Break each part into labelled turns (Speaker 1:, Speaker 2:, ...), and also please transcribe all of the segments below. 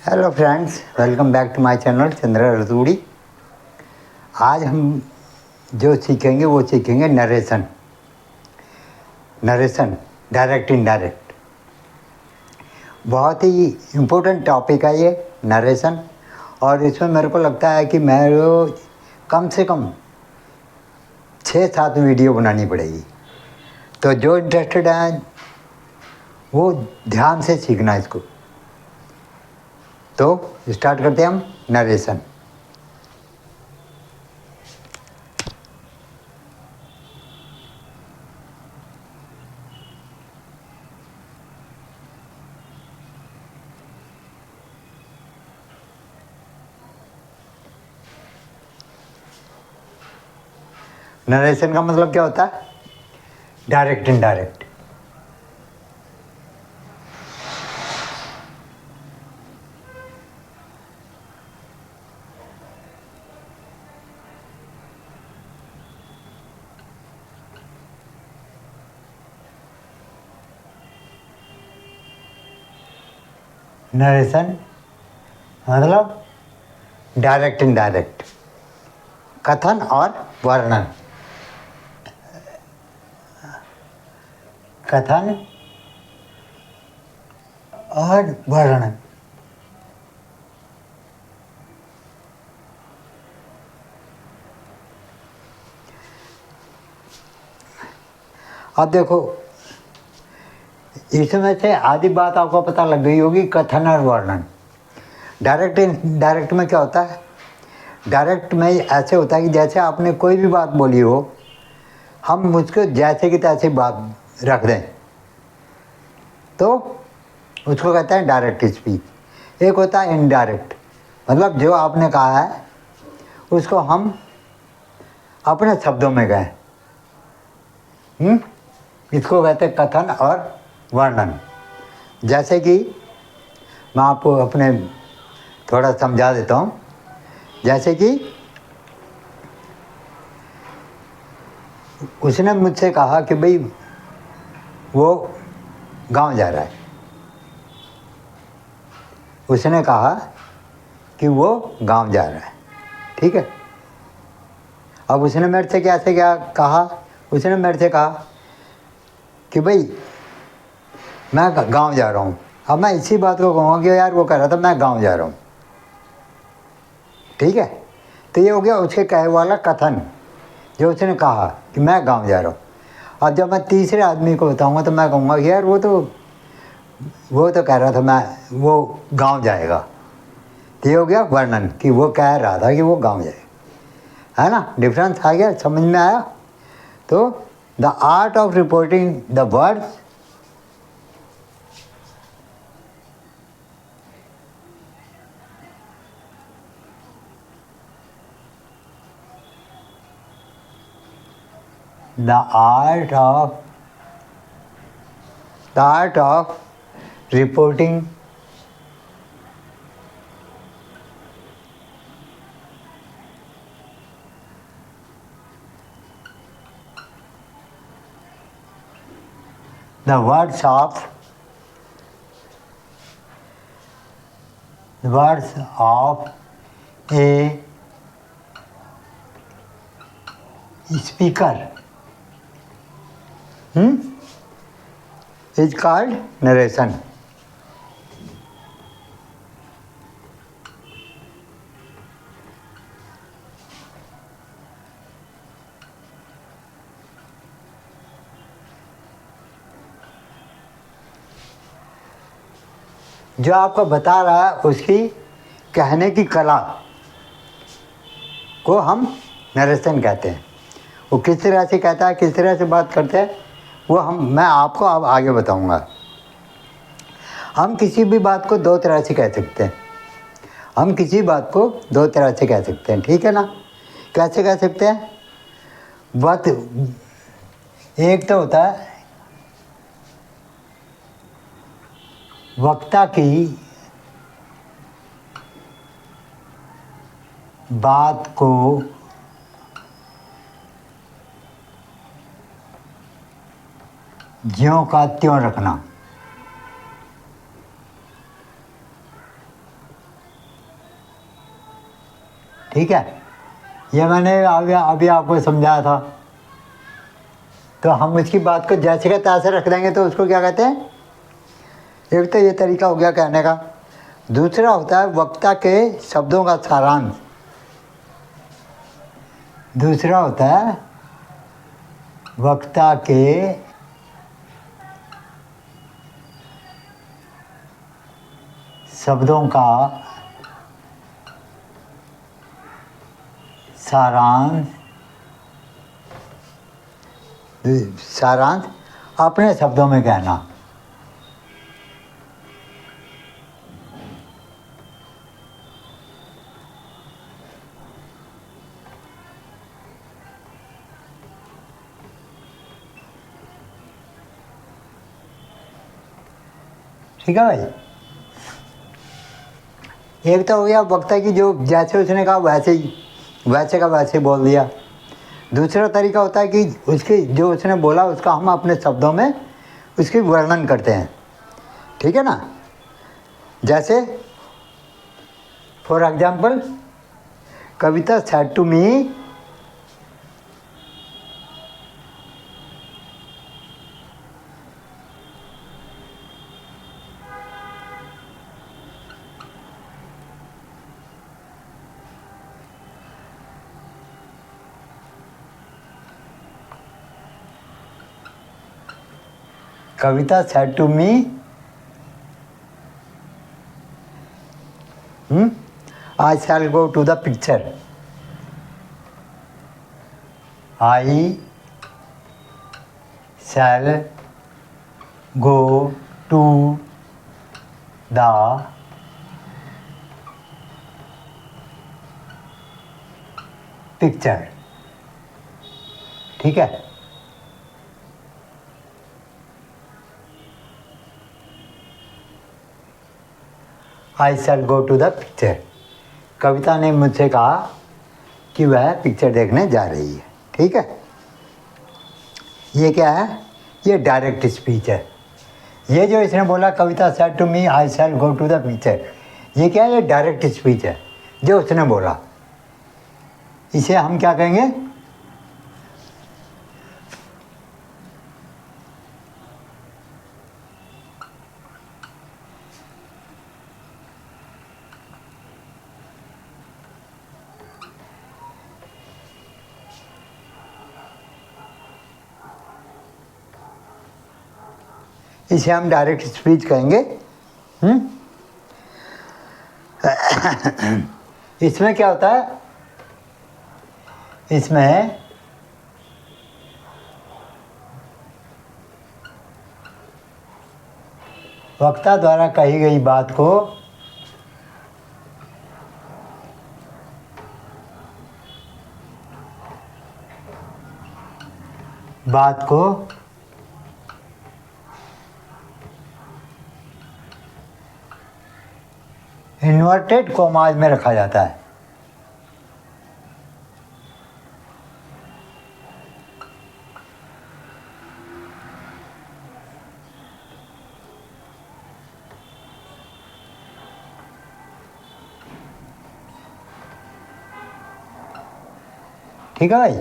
Speaker 1: Hello friends, welcome back to my channel Chandra Raturi. आज हम जो सीखेंगे वो सीखेंगे नरेशन। नरेशन डायरेक्ट इनडायरेक्ट बहुत ही इम्पोर्टेंट टॉपिक है ये नरेशन। और इसमें मेरे को लगता है कि मेरे कम से कम 6-7 वीडियो बनानी पड़ेगी। तो जो इंटरेस्टेड हैं वो ध्यान से सीखना इसको। तो स्टार्ट करते हैं हम नरेशन। नरेशन का मतलब क्या होता है? Direct indirect. नरेशन मतलब डायरेक्ट इनडायरेक्ट, कथन और वर्णन। कथन और वर्णन। अब देखो, इसमें से आधी बात आपको पता लग गई होगी, कथन और वर्णन। डायरेक्ट डायरेक्ट में क्या होता है? डायरेक्ट में ऐसे होता है कि जैसे आपने कोई भी बात बोली हो, हम उसको जैसे कि तैसे बात रख दें, तो उसको कहते हैं डायरेक्ट स्पीच। एक होता है इनडायरेक्ट, मतलब जो आपने कहा है उसको हम अपने शब्दों में कहें। इसको कहते हैं कथन और वर्णन। जैसे कि मैं आपको अपने थोड़ा समझा देता हूँ। जैसे कि उसने मुझसे कहा कि भाई वो गांव जा रहा है। उसने कहा कि वो गांव जा रहा है, ठीक है। अब उसने मेरे से कैसे क्या कहा? उसने मेरे से कहा कि भाई मैं गांव जा रहा हूँ। अब मैं इसी बात को कहूँगा कि यार वो कह रहा था मैं गांव जा रहा हूँ, ठीक है। तो ये हो गया उसके कहे वाला कथन, जो उसने कहा कि मैं गांव जा रहा हूँ। अब जब मैं तीसरे आदमी को बताऊँगा तो मैं कहूँगा कि यार वो तो कह रहा था मैं वो गांव जाएगा। तो ये हो गया वर्णन, कि वो कह रहा था कि वो गांव जाएगा। है ना? डिफरेंस आ गया, समझ में आया? तो the art of reporting the words the art of reporting the words of a speaker is called narration. जो आपको बता रहा है उसकी कहने की कला को हम नरेशन कहते हैं। वो किस तरह से कहता है, किस तरह से बात करते हैं, वो मैं आपको अब आगे बताऊंगा। हम किसी भी बात को दो तरह से कह सकते हैं। हम किसी बात को दो तरह से कह सकते हैं, ठीक है ना? कैसे कह सकते हैं? बात एक तो होता है वक्ता की बात को ज्यों का त्यों रखना। ठीक है, ये मैंने अभी अभी आपको समझाया था। तो हम उसकी बात को जैसे का तैसे रख देंगे तो उसको क्या कहते हैं? एक तो ये तरीका हो गया कहने का। दूसरा होता है वक्ता के शब्दों का सारांश। दूसरा होता है वक्ता के शब्दों का सारांश। सारांश अपने शब्दों में कहना। ठीक है भाई। एक तो हो गया वक्ता की जो जैसे उसने कहा वैसे ही वैसे का वैसे बोल दिया। दूसरा तरीका होता है कि उसके जो उसने बोला उसका हम अपने शब्दों में उसकी वर्णन करते हैं। ठीक है ना? जैसे for example, Kavita said to me, Kavita said to me, I shall go to the picture. I shall go to the picture. ठीक है? I shall go to the picture. Kavita ने मुझसे कहा कि वह पिक्चर देखने जा रही है। ठीक है? ये क्या है? ये डायरेक्ट स्पीच है। ये जो इसने बोला Kavita said to me I shall go to the picture, ये क्या है? ये डायरेक्ट स्पीच है जो उसने बोला। इसे हम क्या कहेंगे? इसे हम डायरेक्ट स्पीच कहेंगे। इसमें क्या होता है? इसमें वक्ता द्वारा कही गई बात को इन्वर्टेड कॉमाज में रखा जाता है। ठीक है भाई?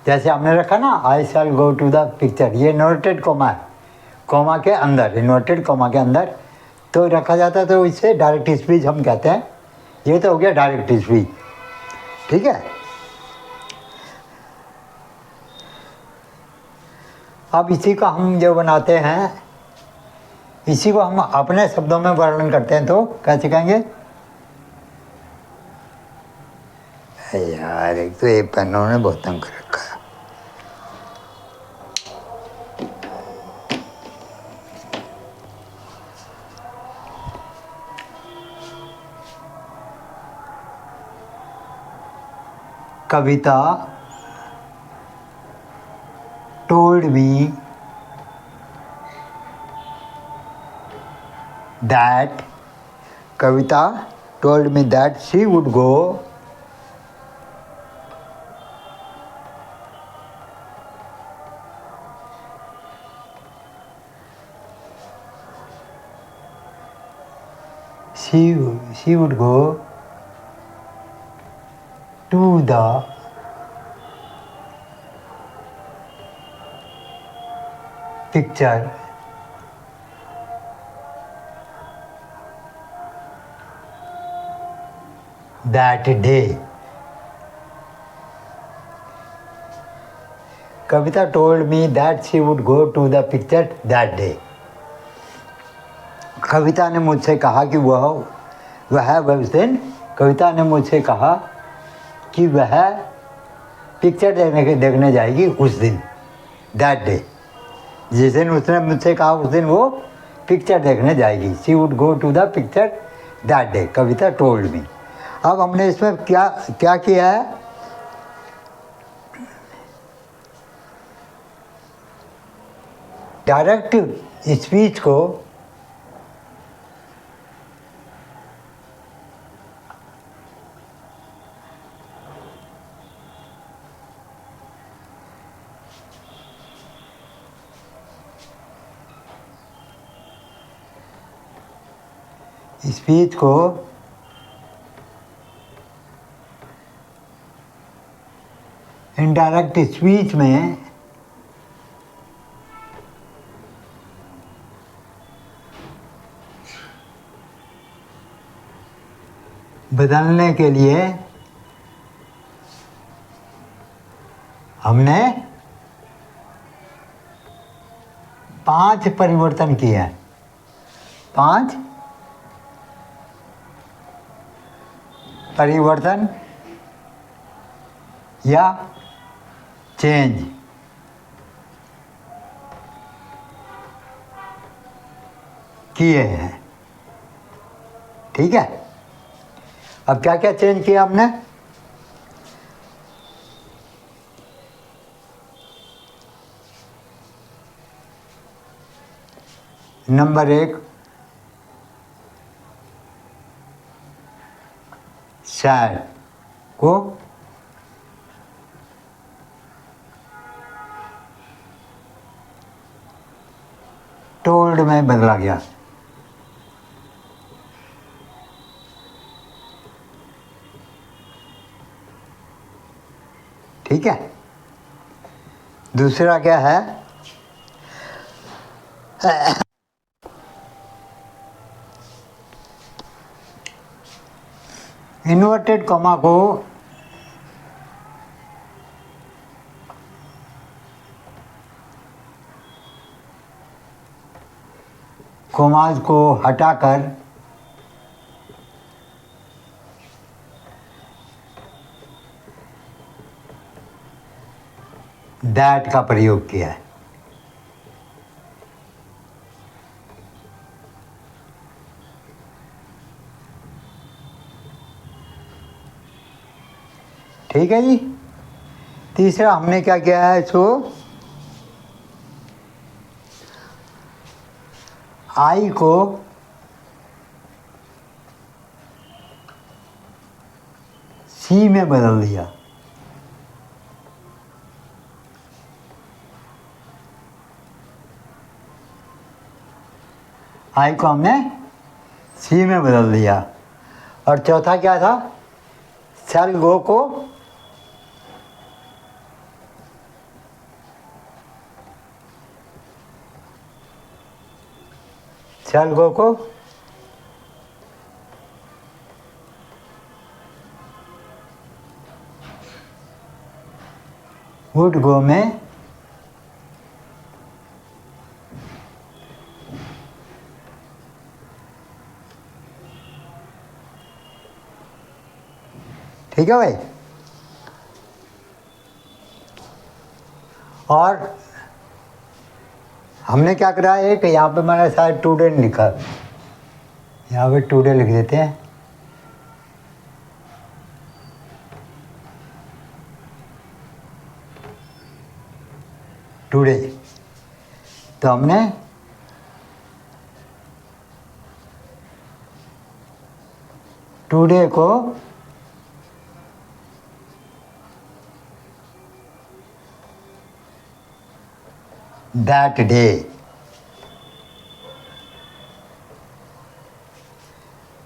Speaker 1: जैसे हमने रखा ना आई shall go to the picture, ये इन्वर्टेड कॉमा है, कॉमा के अंदर, इन्वर्टेड कॉमा के अंदर तो रखा जाता है, तो इसे डायरेक्ट स्पीच हम कहते हैं। ये तो हो गया डायरेक्ट स्पीच। ठीक है? अब इसी को हम जो बनाते हैं, इसी को हम अपने शब्दों में वर्णन करते हैं, तो कैसे कहेंगे? यार एक तो ये पेनों ने बहुत तंग कर रखा है। कविता told me that Kavita told me that she would go she would go to the picture that day. Kavita told me that she would go to the picture that day. कविता ने मुझसे कहा कि वह उस दिन कविता ने मुझसे कहा कि वह पिक्चर देखने जाएगी उस दिन, दैट डे। जिस दिन उसने मुझसे कहा उस दिन वो पिक्चर देखने जाएगी। She would go to the picture that day, Kavita told me. अब हमने इसमें क्या क्या किया है, डायरेक्ट स्पीच को इनडायरेक्ट स्पीच में बदलने के लिए हमने 5 परिवर्तन किए हैं। 5 परिवर्तन या चेंज किए हैं। ठीक है, अब क्या क्या चेंज किया हमने? नंबर 1, सैड को टोल्ड में बदला गया। ठीक है, दूसरा क्या है? इन्वर्टेड कॉमा को कॉमाज को हटाकर दैट का प्रयोग किया है। ठीक है जी। तीसरा हमने क्या किया है? इसको आई को सी में बदल दिया। आई को हमने सी में बदल दिया। और चौथा क्या था? शैल गो को वुड गो में ठीक है भाई। और हमने क्या करा है कि यहाँ पे मैंने शायद टुडे लिखा, यहाँ पे टुडे लिख देते हैं। टुडे, तो हमने टुडे को दैट डे,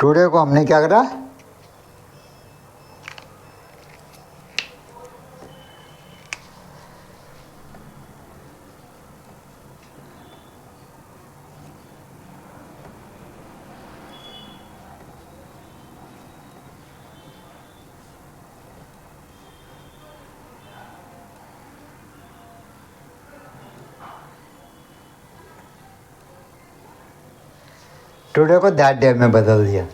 Speaker 1: टुडे को हमने क्या करा, टुडे को दैट डे में बदल दिया।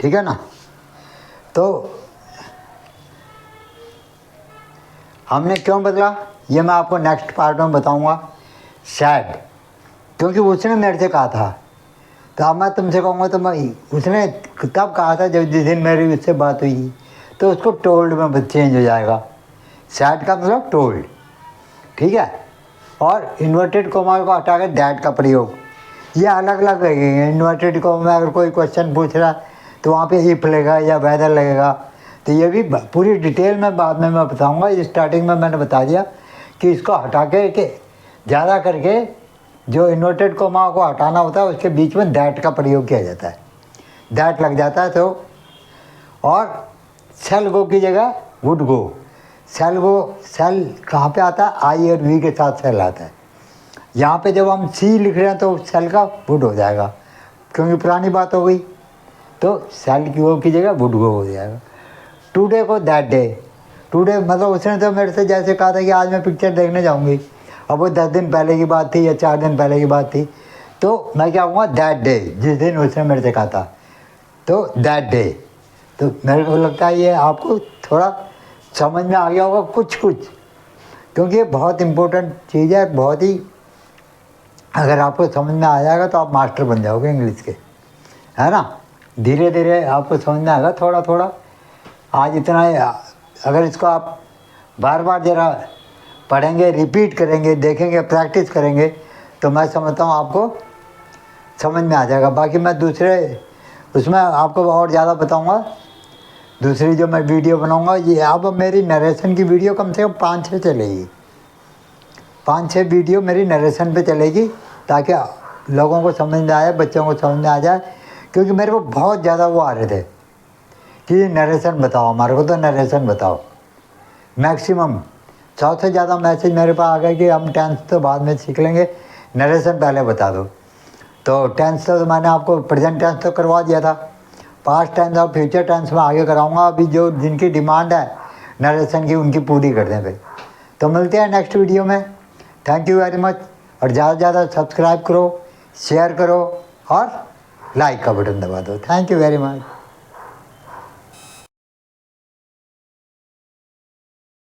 Speaker 1: ठीक है ना। तो हमने क्यों बदला ये मैं आपको नेक्स्ट पार्ट में बताऊंगा। सैड, क्योंकि उसने मेरे से कहा था, तो अब मैं तुमसे कहूँगा तो मैं, उसने तब कहा था जब जिस दिन मेरी उससे बात हुई, तो उसको टोल्ड में चेंज हो जाएगा। सैड का मतलब टोल्ड। ठीक है। और इन्वर्टेड कोमा को हटा के दैट का प्रयोग, ये अलग अलग लगेंगे। इन्वर्टेड कोमा में अगर कोई क्वेश्चन पूछ रहा तो वहाँ पे इफ लगेगा या वेदर लगेगा। तो ये भी पूरी डिटेल में बाद में मैं बताऊँगा। स्टार्टिंग में मैंने बता दिया कि इसको हटा के ज़्यादा करके जो इन्वर्टेड कोमा को हटाना होता है उसके बीच में दैट का प्रयोग किया जाता है, दैट लग जाता है। तो और सेल गो की जगह would go. Shall go, shall कहाँ पे आता है, आई और वी के साथ सेल आता है। यहाँ पे जब हम सी लिख रहे हैं तो सेल का वुड हो जाएगा, क्योंकि पुरानी बात हो गई। तो सेल की वो की जगह वुड गो हो जाएगा। टुडे को दैट डे, टुडे मतलब उसने तो मेरे से जैसे कहा था कि आज मैं पिक्चर देखने जाऊँगी, अब वो 10 दिन पहले की बात थी या 4 दिन पहले की बात थी, तो मैं क्या कहूँगा दैट डे, जिस दिन उसने मेरे से कहा था, तो दैट डे। तो मेरे को लगता है ये आपको थोड़ा समझ में आ गया होगा कुछ कुछ, क्योंकि ये बहुत इम्पोर्टेंट चीज़ है। बहुत ही, अगर आपको समझ में आ जाएगा तो आप मास्टर बन जाओगे इंग्लिश के, है ना। धीरे धीरे आपको समझ में आएगा थोड़ा थोड़ा। आज इतना है, अगर इसको आप बार बार ज़रा पढ़ेंगे, रिपीट करेंगे, देखेंगे, प्रैक्टिस करेंगे, तो मैं समझता हूँ आपको समझ में आ जाएगा। बाकी मैं दूसरे उसमें आपको और ज़्यादा बताऊँगा। दूसरी जो मैं वीडियो बनाऊँगा, ये अब मेरी नरेशन की वीडियो कम से कम 5-6 चलेगी। 5-6 वीडियो मेरी नरेशन पे चलेगी, ताकि लोगों को समझ में आए, बच्चों को समझ में आ जाए। क्योंकि मेरे को बहुत ज़्यादा वो आ रहे थे कि नरेशन बताओ, हमारे को तो नरेशन बताओ। मैक्सिमम 100 से ज़्यादा मैसेज मेरे पास आ गए कि हम टेंथ तो बाद में सीख लेंगे, नरेशन पहले बता दो। तो टेंथ तो मैंने आपको प्रेजेंट टेंस तो करवा दिया था, पास्ट टेंस और फ्यूचर टेंस में आगे कराऊंगा। अभी जो जिनकी डिमांड है नरेशन की, उनकी पूरी कर दें फिर। तो मिलते हैं नेक्स्ट वीडियो में। Thank you very much. और ज़्यादा से ज़्यादा सब्सक्राइब करो, शेयर करो और लाइक का बटन दबा दो। Thank you very much.